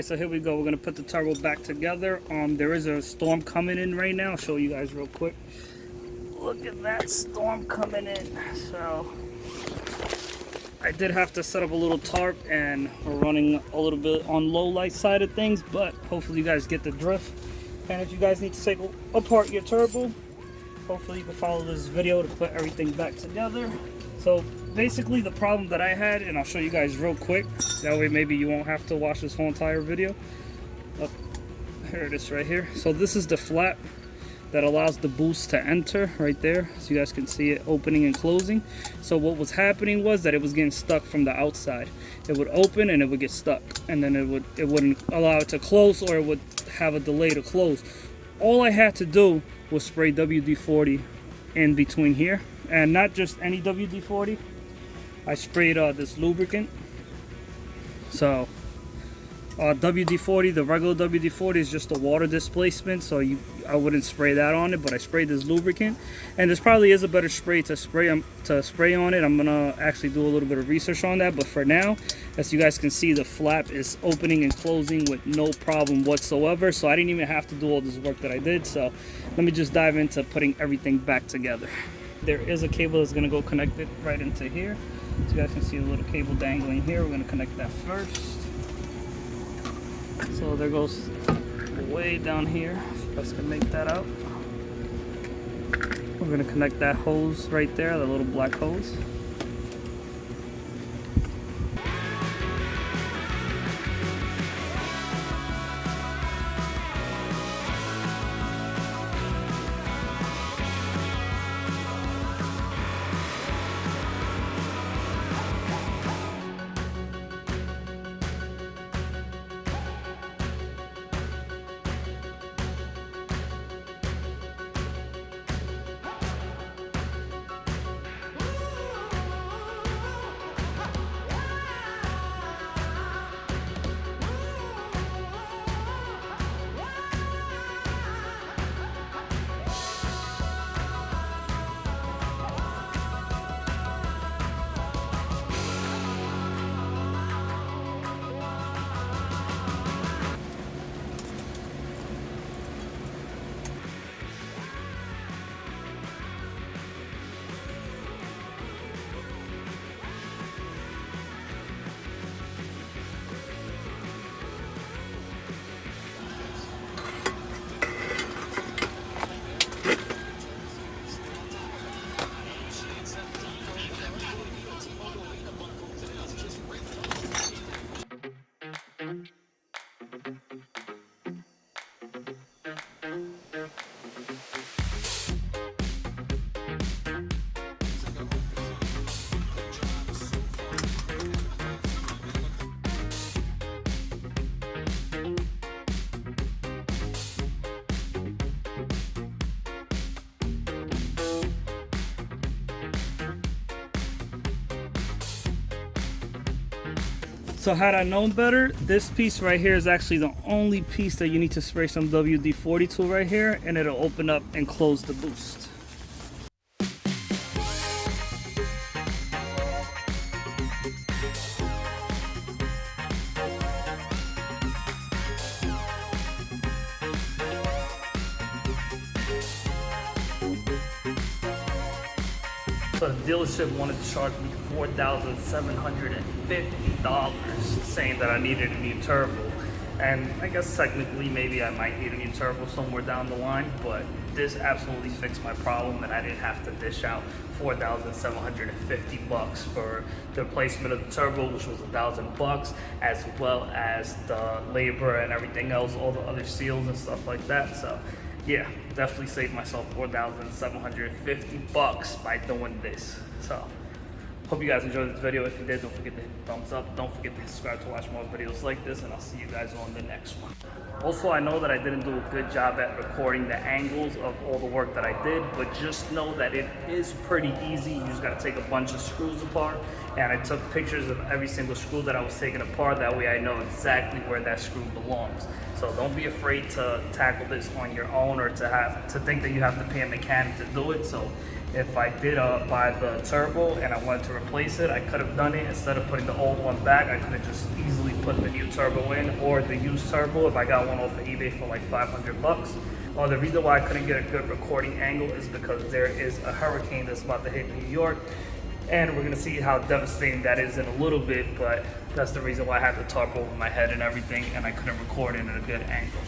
So here we go. We're gonna put the turbo back together. There is a storm coming in right now. I'll show you guys real quick. Look at that storm coming in. So I did have to set up a little tarp, and we're running a little bit on low light side of things, but hopefully you guys get the drift. And if you guys need to take apart your turbo, hopefully you can follow this video to put everything back together. So basically the problem that I had, and I'll show you guys real quick, that way maybe you won't have to watch this whole entire video. Oh, here it is right here. So this is the flap that allows the boost to enter right there, so you guys can see it opening and closing. So what was happening was that it was getting stuck from the outside. It would open and it would get stuck, and then it wouldn't allow it to close, or it would have a delay to close. All I had to do was spray WD-40 in between here, and not just any WD-40. I sprayed this lubricant. So WD-40, the regular WD-40 is just a water displacement, so I wouldn't spray that on it, but I sprayed this lubricant. And this probably is a better spray to spray on it. I'm gonna actually do a little bit of research on that, but for now, as you guys can see, the flap is opening and closing with no problem whatsoever, so I didn't even have to do all this work that I did. So let me just dive into putting everything back together. There is a cable that's gonna go connected right into here. So you guys can see the little cable dangling here. We're gonna connect that first. So there goes way down here, if you guys can make that out. We're gonna connect that hose right there, the little black hose. So had I known better, this piece right here is actually the only piece that you need to spray some WD-40 to right here, and it'll open up and close the boost. So the dealership wanted to charge me $4,750, saying that I needed a new turbo. And I guess technically maybe I might need a new turbo somewhere down the line, but this absolutely fixed my problem, and I didn't have to dish out $4,750 for the replacement of the turbo, which was $1,000, as well as the labor and everything else, all the other seals and stuff like that. So yeah, definitely saved myself $4,750 by doing this. So hope you guys enjoyed this video. If you did, don't forget to hit the thumbs up. Don't forget to subscribe to watch more videos like this, and I'll see you guys on the next one. Also, I know that I didn't do a good job at recording the angles of all the work that I did, but just know that it is pretty easy. You just gotta take a bunch of screws apart, and I took pictures of every single screw that I was taking apart. That way I know exactly where that screw belongs. So don't be afraid to tackle this on your own, or to think that you have to pay a mechanic to do it. So if I did buy the turbo and I wanted to replace it, I could have done it. Instead of putting the old one back, I could have just easily put the new turbo in, or the used turbo if I got one off of eBay for like 500 bucks. Well, the reason why I couldn't get a good recording angle is because there is a hurricane that's about to hit New York, and we're gonna see how devastating that is in a little bit, but that's the reason why I had the tarp over my head and everything, and I couldn't record in at a good angle.